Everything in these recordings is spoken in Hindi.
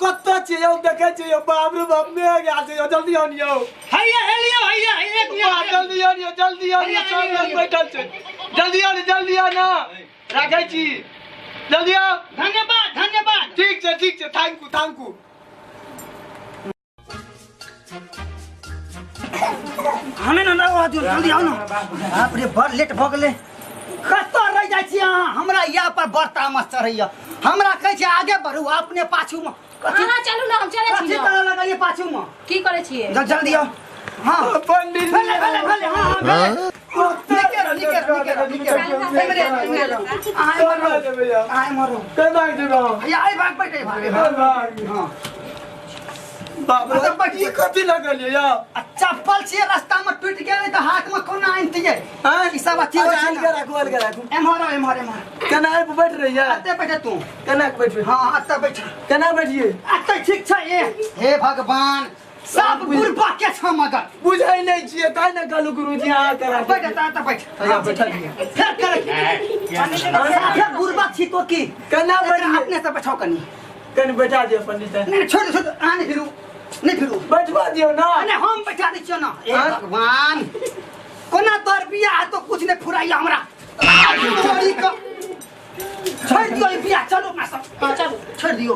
कत्ता छियौ देखे छियौ बाप रे बाप में आ गया छियौ जल्दी आनियो हैया हेलियो हैया एक जल्दी आनियो सब लोग बैठल छै जल्दी आ ना राखै छी जल्दी आ धन्यवाद ठीक छै थैंक यू हमें ना जल्दी आओ ना बाप रे बड़ लेट भ गेलै कत्ता रह जाइ छी अहाँ हमरा या पर बड़ तामस चढ़ैया हमरा कहै छै आगे बढ़ू अपने पाछू में अहाँ चलू ना हम चलै छी कथि करऽ लगलिए पाछू में की करै छियै जल्दी आओ हां पंडित भेले हां भेले आय मरो केना देबो आय भाग बैठे भाग हां बाप रे बटिए कथि लगलिए या चप्पल छियै रास्ता में टूट गेलै त हाथ में कोना आनतियै हां ई सब अथी हो छै अलग राखू एमहर केना बैठ रही है अते बैठे तू केना बैठ हां अते बैठ केना बैठिए अते ठीक छै हे भगवान सब गुरबा के छ मगर बुझै नै छियै काहे न कहलु गुरुजी आ करा बैठ अते बैठ या बैठल दिए फेर कर साथे गुरबा छी तो की केना बैठिए अपने से बैठाओ कनी बैठा दियो पंडित नहीं छोड़ आने फिरू बैठवा दियो ना अरे हम बैठा दै छियो ना हे भगवान कोना तोर बियाह तो कुछ नहीं फुराइया हमरा छोड़ी को छोड़ दियो बियाह चलो ना सब चलो छोड़ दियो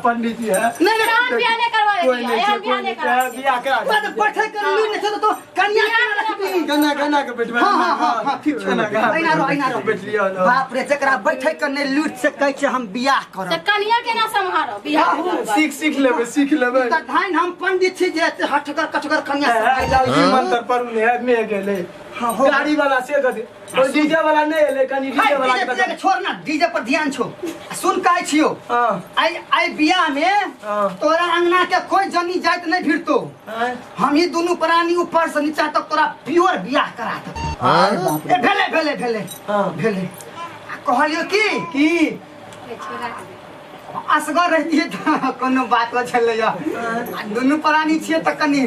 पंडित जी है नहीं हम बियाह नहीं करवा कोई रहे हैं हम बियाह नहीं करवा रहे बियाह करा बाद बैठे कर लू नहीं तो कन्या केना रखबी केना के बैठवा हां ठीक छै आइना रो बैठ लियो ना बाप रे जकरा बैठे के नहीं लूट से कहै छै हम बियाह करब से कन्या केना सम्हारो बियाह सीख लेबै त धाइन हम पंडित छी जे हठकर कठकर कन्या लालजी मंत्र पर ने आदमी गेले गाड़ी वाला से कथि और डीजे वाला नहीं एले कनी डीजे वाला के छोड़ ना डीजे पर ध्यान छो सुन कहै छियो आई बियाह में तोरा अंगना के कोई जनी जाइत नहीं भिड़तो हम ही दोनों प्राणी ऊपर से नीचा तक तोरा प्योर बियाह करा दे भेले कहलियो की असगर रहतिए त कोनो बात हो छले दोनों प्राणी छिए त कनी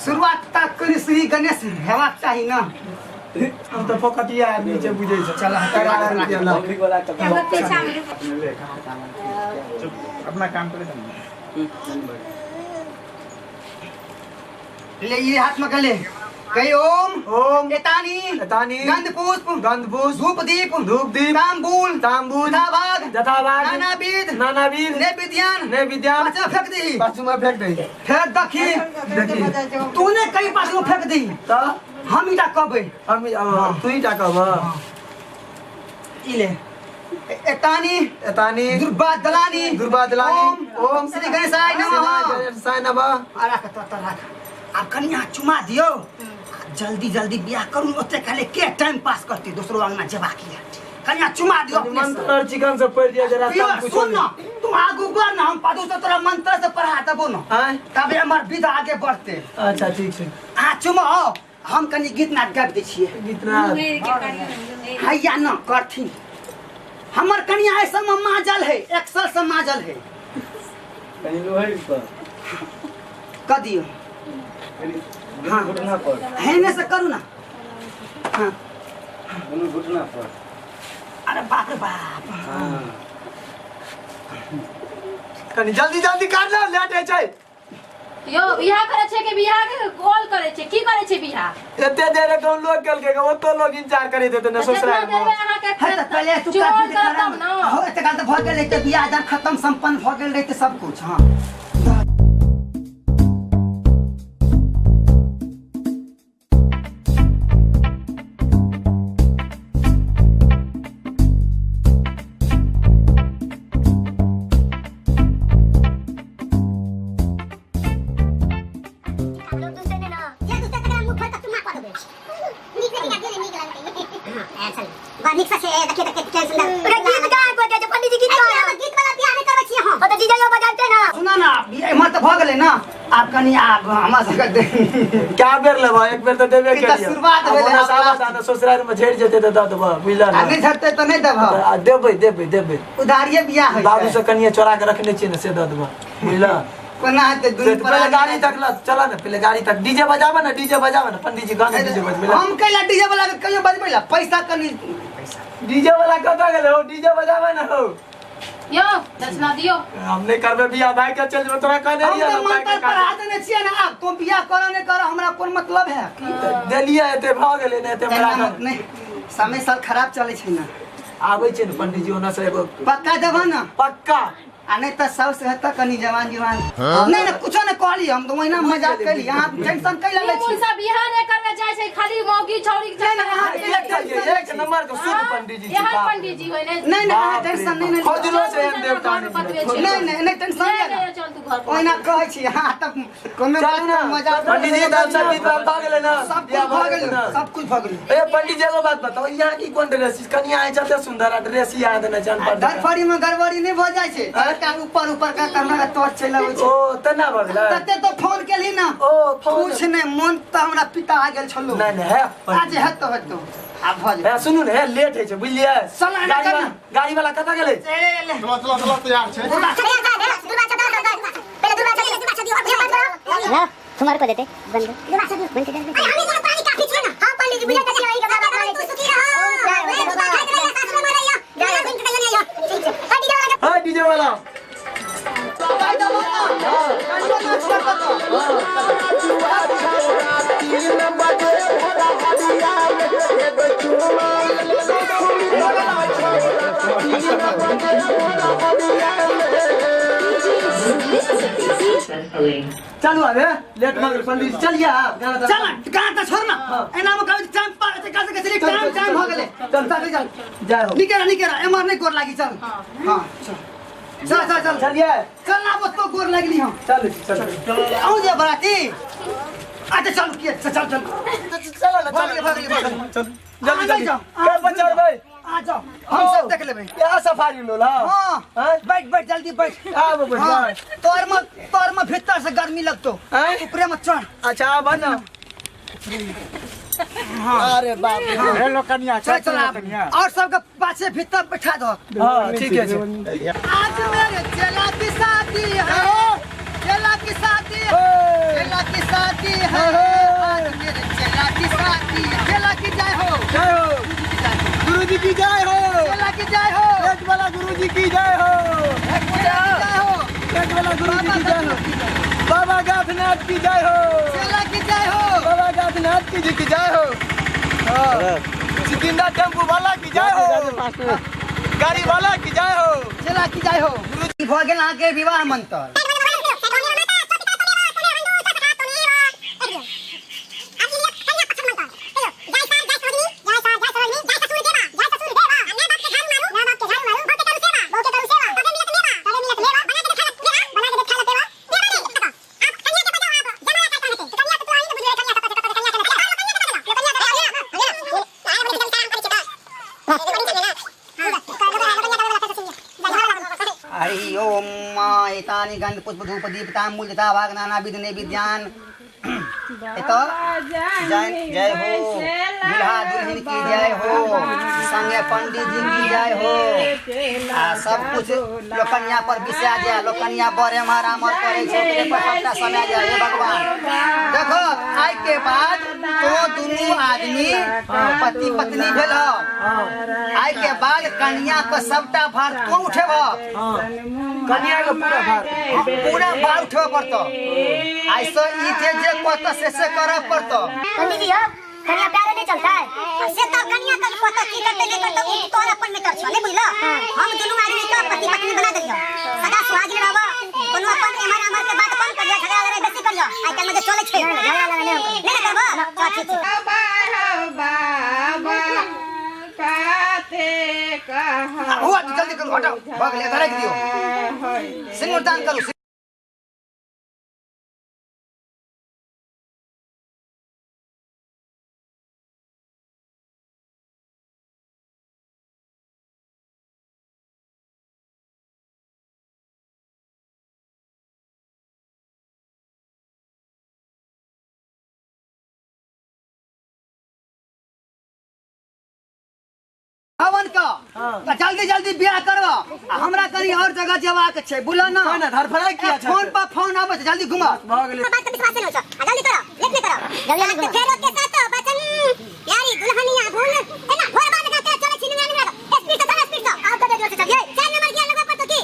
शुरुआत तक कनी श्री गणेश हेबाक चाही ना हम तो फोकटिया आदमी छै बुझै छै चल नौकरी वाला त अपना काम करे ले ये हाथ में गले कही ओम एतानी गंध पुष्प धूप दीप तांबूल जथाभाग नानाविध नैवेद्यान पाछू में फेंक दही फेर देखी तूने कहीं पाछू में फेंक दी तो हम इटा कहबै तू ही कहब इले एतानी दुर्बा दलानी ओम श्री गणेशाय नमः राख अब कन्या चुमा दियो जल्दी बियाह करू ओते खाली के टाइम पास करती दूसरो अंगना जेबा किया कन्या चुमा दियो मंत्र चिकन से पढ़ दिया जरा सुन ना तुम आगू बढ़ ना हम पादू से तोरा मंत्र से पढ़ा देबो ना तबे हमर विधा आगे बढ़ते अच्छा ठीक छै आ चुमा हम कनी गीत नाद गाबि दै छियै गीत नाद हैया ना करथिन हमर कन्या है सब माजल है एक्सल से माजल है कनी लोहर पर क दियो हां घुटना पर हेने से करू ना हां दोनों घुटना पर अरे बाप रे बाप कनी जल्दी कर ले लेट है छै यो बियाह करे छै के बियाह के कॉल करे छै की करे छै बियाह एते देर गांव लोग कल के ओतो लोग इंतजार करे थे न ससुराल में है त पहले तू का हो एते काल त भ गेल त बियाह जब खत्म संपन्न भ गेल रहते सब कुछ हां आप कनी हमरा सके क्या बेर लेबा एक बेर त देबे के शुरुआत भेले साला ससुराल में झेड़ जेते त द देबा बुझला ना नहीं झड़ते तो नहीं देबा देबे उधारिये बियाह है बाबू से कनिया चोरा के रखने छिए न से द देबा बुझला कोना है दुनु पहले गाड़ी तक चला ना पहले गाड़ी तक डीजे बजावा ना पंडित जी गाना डीजे बजबेला हम कैला डीजे वाला के कहियो बजबेला पैसा कनी डीजे वाला कत गेल हो डीजे बजावा ना हो यो दक्षिणा दियो। हम नहीं करबे बियाह भाई के चल जो तोरा कहने हम रिया तो मन पर पढ़ा देने छियै ना। अब तुम बियाह करो नहीं करो हमरा कोन मतलब है। देलिए एते भ गेले ने एते बड़ा नहीं समय साल खराब चले छै ना। आबै छै न पंडित जी ओना से एगो पक्का देबो ना। पक्का आ नहीं तो सब से हत कनी जवान नहीं ना कुछो नहीं कहली। हम तो वहीना मजाक कैली। यहाँ टेंशन कैला ले छी। मुन सब बियाह नहीं करने जाय छै खाली मौगी छौरी के चक्कर। एक नंबर के शुद्ध पंडित जी यहाँ पंडित जी होय ने। नहीं टेंशन नहीं खोजलो से हम देवता नहीं टेंशन नहीं। चल तू घर ओहिना कहै छी। हां तब कोनो चल ना मजाक पंडित जी दाल सब चीज भ गेले ना सब कुछ भ गेल। सब कुछ भ गेल। ए पंडित जी एगो बात बताओ यहाँ की कोन ड्रेस कनिया आइ चलते सुंदर ड्रेस याद न जान पड़ धरफड़ी में गड़बड़ी नहीं भ जाय छै। का ऊपर ऊपर का करना तोड़ चला होय छै। ओ तना भ गेल तते तो फोन केली ना। ओ फोन कुछ नहीं मन तो हमरा पिता आ गेल छलो। नहीं नहीं है आज हेतो अब भ जाय। ए सुनू ने लेट है छै बुझलिए चल ना कर ना। गाड़ी वाला कता गेले चलो तैयार छे। ना तुम्हारे को देते बंद बंद के दे। अरे हमें पानी काफी छे ना। हां पानी की बुझा के वही का बात माने तू सुखी रहो। हां डीजे वाला चालू है लेट मगर पंडित जी चलिए गाना चल गाना तो छोड़ ना। एना में कहै टाइम पास कैसे कैसे टाइम भ गेले। चल चल जय हो निकेरा एमर नहीं कोर लागी। चल हां चल चलिए चल ना बस तो गोर लगली हम। चल आऊ जे बराती। अच्छा चल के चल चलो ना चल जल्दी जल्दी कर बचार भाई आ जाओ हम सब देख लेबै। क्या सफारी लो ला हां बैठ जल्दी बैठ। अब बैठ तोर में भीतर से गर्मी लगतो ऊपरे में चढ़। अच्छा अब ना अरे बाप रे हे लोकनिया चल और सबके पाछे भीतर बैठा दो। हां ठीक है आज मेरे चेला की शादी है। चेला की शादी है। चेला की शादी है। आज मेरे चेला की शादी है। चेला की जय हो गुरुजी की जय हो। चेला की जय हो। एक वाला गुरुजी की जय हो। एक वाला गुरुजी की जय हो। बाबा गाथनाथ की जय हो। चेला की जय हो। बाबा गाथनाथ की जी की जय हो। सिकिंदा टेम्पू वाला की जय हो। गाड़ी वाला की जय हो। चेला की जय हो। गुरुजी भ गेल अहाँ के विवाह मंत्र। हरि ओम एतानि गंध पुष्प धूप दीप तांबूल जथा भाग नाना विध नैवेद्यान। तो जय हो दुल्हा दुल्हन की जय हो। संगे पंडित जी की जय हो। आ सब कुछ लोकनिया पर बिसा जाए। लोकनिया बड़े मारा मर करे छै पर सबटा समय जाए। हे भगवान देखो आई के बाद तो दोनों आदमी पति पत्नी भेल। आई के बाद कन्या को सबटा भार तो उठेब। कन्या का पूरा भार उठेब पड़तो। ऐसा ई जे कोत से करब पड़तो। पंडित जी हो कन्या प्यारे नहीं चलता है। से तो कन्या का पता की करते नहीं करते तो अपन में कर छो नहीं बुझलो। हम दोनों आदमी का पति पत्नी बना दियो। सदा सुहाग रहबा कोनो अपन एमर के बात कौन कर झगड़ा लड़ाई बेसी कर लो। आई कल में चले छै झगड़ा लड़ाई नहीं करबो। ठीक है बाबा काते कहा हुआ जल्दी करो हटाओ भाग ले धरे दियो। सिंगदान करो। हवन का तो जल्दी जल्दी ब्याह करवा। हमरा कहीं और जगह जेबाक छै बुझलो ना। धरफड़ा किया फोन पर फोन आबे जल्दी घुमा। भ गेले बात का विश्वास नहीं हो। जल्दी करो लेट नहीं करो। फेरो के साथ बचन यारी दुल्हनिया भूल है ना। भोर बाद का चले छिन नहीं लगा। स्पीड तो स्पीड तो आप कदे जोर से चलिए। 4 नंबर गियर लगा पर तो की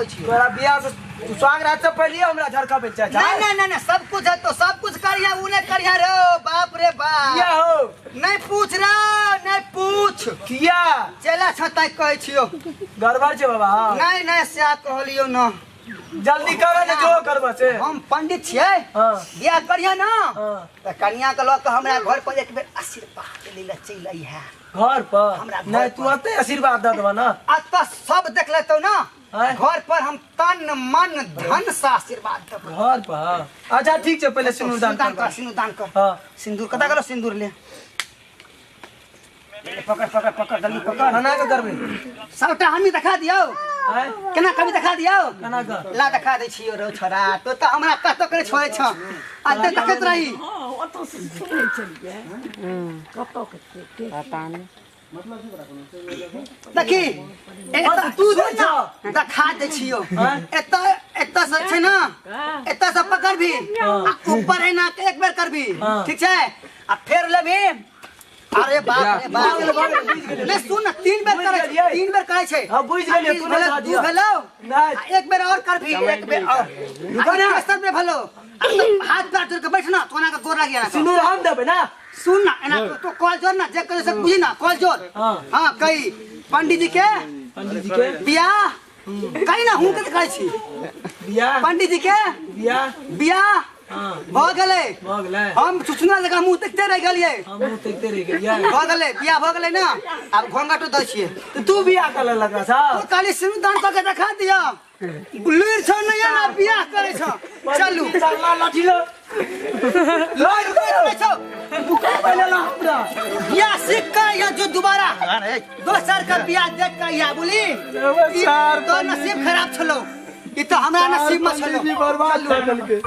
कराबै छी तोरा बियाह से स्वागत से पहले हमरा झरका पे चाचा नहीं सब कुछ है तो सब कुछ करिया उने करिया रे बाप रे बाप किया हो नहीं पूछ रे नहीं पूछ किया चला छताई कहै छियो गड़बड़ छै बाबा नहीं से कहलियो न जल्दी करो ने जो करबा से हम पंडित छियै हां बियाह करिया न हां त कन्या के लक हमरा घर पर एक बेर आशीर्वाद ले चल आई है घर पर नहीं तू आते आशीर्वाद दे देबा ना अत सब देख लेतो ना घर पर हम तन मन धन से आशीर्वाद देब घर पर अच्छा ठीक छै पहले सिंदूर दान कर हां सिंदूर कता करो सिंदूर ले पकड़ जल्दी पकड़ खाना के करबे सबटा हमी देखा दियो केना कभी देखा दियो केना का ला देखा दै छियो रो छोरा तो त हमरा कतो करे छोड़े छ आ त देखत रही ओतो से सुनै छलिए कतो के पता नहीं देखी एता तू दे छ देखा दै छियो एता से छै ना एता से पकड़ भी आ ऊपर है ना एक बार कर भी ठीक छै आ फेर लेबी अरे बाप रे बाप ले सुन ना 3 बार करे छै हां बुझ गेलिए तू ने तू भेलो नहीं एक बार और कर भी एक बार और रुकना सब में भेलो हाथ पैर जोड़ के बैठ ना तोना का गोर लागिया ना सिंदूर हम देबे ना सुन ना एना तो कॉल जोड़ ना जे करे से बुझी ना कॉल जोड़ हां कई पंडित जी के बियाह कहीं ना हूं के कहै छी बियाह पंडित जी के बियाह भ गेलै हम सुचना लगा मुंह देखते रह गेलिए हम देखते रह गेलिए भ गेलै बियाह भ गेलै ना अब घोंघाटो दै छियै तो तू बियाह करे लगा छ तो काली सिंदूर दान के देखा दिया लुर छ नहीं ना बियाह करे छ चलू चलना लाठी लो लुर करे छ बुका पहले ला हमरा बियाह सीख कर या जो दोबारा दोसर का बियाह देख कर या बोली नमस्कार तो नसीब खराब छलो ई तो हमरा नसीब में छलो बर्बाद कर देलके